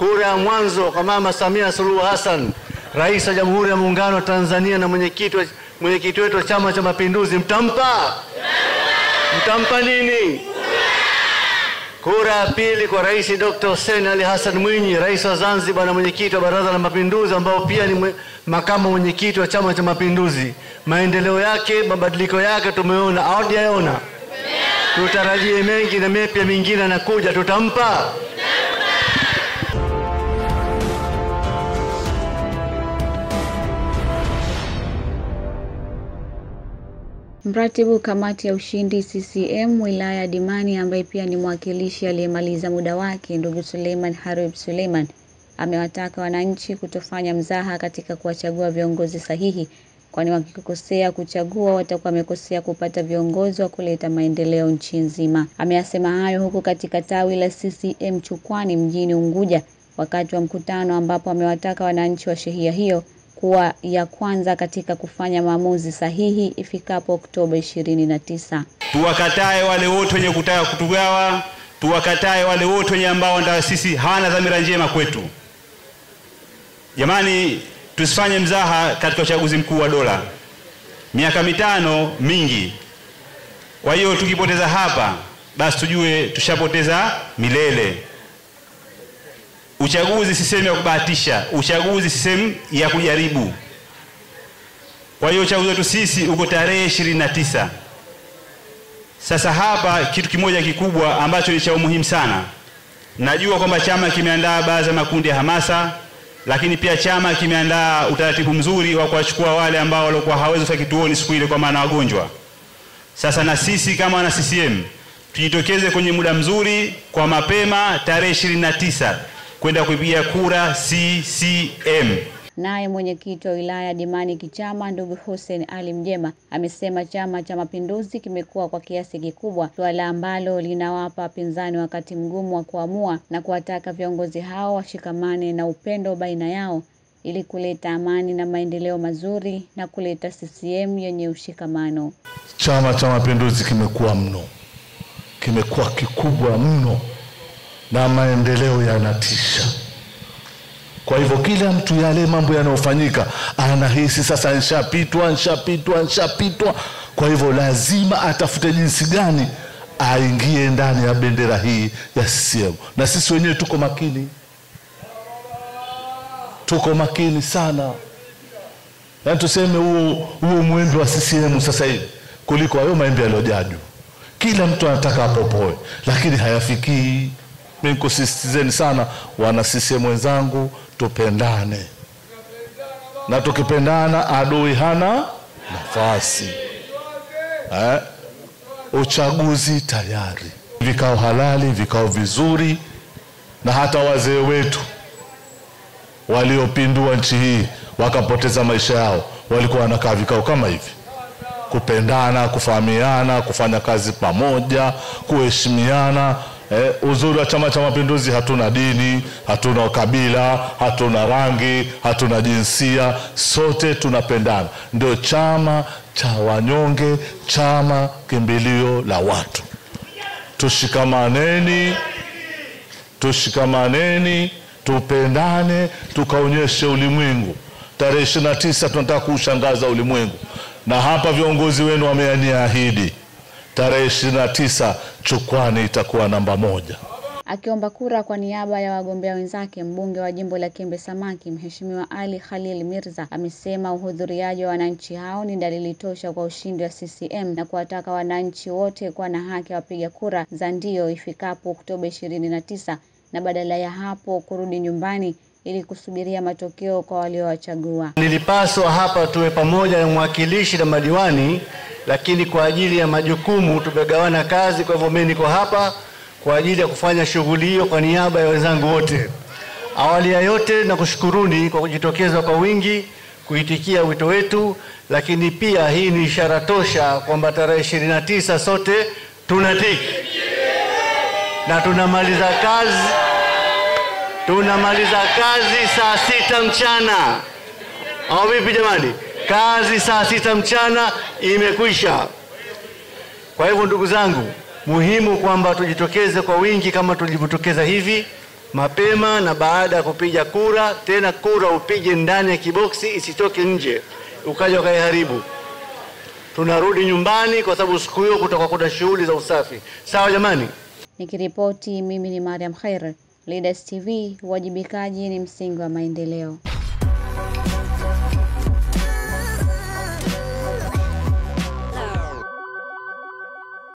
kura ya mwanzo kwa Mama Samia Suluhu Hassan, Rais wa Jamhuri ya Muungano wa Tanzania na mwenyekiti wetu wa Chama cha Mapinduzi, mtampa? Mtampa nini? Kura ya pili kwa Rais Dr. Hussein Ali Hassan Mwinyi, Rais wa Zanzibar na mwenyekiti wa Baraza la Mapinduzi, ambao pia ni makamu mwenyekiti wa Chama cha Mapinduzi. Maendeleo yake, mabadiliko yake tumeona, au hatujaona? Tutarajie mengi na mapya mengine yanakuja, tutampa? Mratibu kamati ya ushindi CCM wilaya ya Dimani, ambaye pia ni mwakilishi aliyemaliza muda wake, ndugu Suleiman Harib Suleiman, amewataka wananchi kutofanya mzaha katika kuwachagua viongozi sahihi, kwani wakikosea kuchagua watakuwa wamekosea kupata viongozi wa kuleta maendeleo nchi nzima. Ameyasema hayo huko katika tawi la CCM Chukwani mjini Unguja wakati wa mkutano, ambapo amewataka wananchi wa shehia hiyo kuwa ya kwanza katika kufanya maamuzi sahihi ifikapo Oktoba 29. Tuwakatae wale wote wenye kutaka kutugawa, tuwakatae wale wote wenye ambao ndio sisi hawana dhamira njema kwetu. Jamani, tusifanye mzaha katika uchaguzi mkuu wa dola. Miaka 5 mingi. Kwa hiyo tukipoteza hapa, basi tujue tushapoteza milele. Uchaguzi si sehemu ya kubahatisha, uchaguzi si sehemu ya kujaribu. Kwa hiyo uchaguzi wetu sisi uko tarehe 29. Sasa hapa kitu kimoja kikubwa ambacho ni cha umuhimu sana. Najua kwamba chama kimeandaa baadhi ya makundi ya hamasa, lakini pia chama kimeandaa utaratibu mzuri wa kuwachukua wale ambao walikuwa hawezi kufika kituoni siku ile kwa maana wagonjwa. Sasa na sisi kama wana CCM tujitokeze kwenye muda mzuri kwa mapema tarehe 29 kwenda kupigia kura CCM. Naye mwenyekiti wa wilaya Dimani Kichama, ndugu Hussein Ali Mjema, amesema Chama cha Mapinduzi kimekuwa kwa kiasi kikubwa swala ambalo linawapa wapinzani wakati mgumu wa kuamua, na kuwataka viongozi hao washikamane na upendo baina yao ili kuleta amani na maendeleo mazuri na kuleta CCM yenye ushikamano. Chama cha Mapinduzi kimekuwa kikubwa mno na maendeleo yanatisha. Kwa hivyo kila mtu yale mambo yanayofanyika anahisi sasa nishapitwa. Kwa hivyo lazima atafute jinsi gani aingie ndani ya bendera hii ya CCM. Na sisi wenyewe tuko makini sana. Na tuseme huo mwendo wa CCM sasa hivi kuliko hayo maembe yaliyojaju. Kila mtu anataka apopoe, lakini hayafikii. Mimi kusisitizeni sana wana CCM wenzangu, tupendane. Na tukipendana adui hana nafasi. Uchaguzi tayari. Vikao halali, vikao vizuri, na hata wazee wetu waliopindua nchi hii wakapoteza maisha yao walikuwa wanakaa vikao kama hivi. Kupendana, kufahamiana, kufanya kazi pamoja, kuheshimiana. Uzuri wa Chama cha Mapinduzi, hatuna dini, hatuna ukabila, hatuna rangi, hatuna jinsia, sote tunapendana. Ndio chama cha wanyonge, chama kimbilio la watu. Tushikamaneni, tupendane, tukaonyeshe ulimwengu. Tarehe 29 tunataka kushangaza ulimwengu. Na hapa viongozi wenu wameahidi tarehe 29 Chukwani itakuwa namba 1. Akiomba kura kwa niaba ya wagombea wenzake, mbunge wa jimbo la Kembe Samaki Mheshimiwa Ali Khalil Mirza amesema uhudhuriaji wa wananchi hao ni dalili tosha kwa ushindi wa CCM, na kuwataka wananchi wote kuwa na haki ya wapiga kura za ndio ifikapo Oktoba 29, na badala ya hapo kurudi nyumbani ili kusubiria matokeo kwa waliowachagua. Nilipaswa hapa tuwe pamoja na mwakilishi na madiwani, lakini kwa ajili ya majukumu tumegawana kazi. Kwa hivyo mimi niko hapa kwa ajili ya kufanya shughuli hiyo kwa niaba ya wenzangu wote. Awali ya yote na kushukuruni kwa kujitokeza kwa wingi kuitikia wito wetu, lakini pia hii ni ishara tosha kwamba tarehe 29 sote tunatiki na tunamaliza kazi saa 6 mchana. Au vipi jamani? Kazi saa 6 mchana imekwisha. Kwa hivyo ndugu zangu, muhimu kwamba tujitokeze kwa wingi kama tulivyotokeza hivi, mapema na baada ya kupiga kura. Tena kura upige ndani ya kiboksi, isitoke nje ukaja ukaiharibu. Tunarudi nyumbani kwa sababu siku hiyo kutakuwa kuna shughuli za usafi. Sawa jamani? Nikiripoti mimi ni Mariam Khair, Leaders TV, uwajibikaji ni msingi wa maendeleo.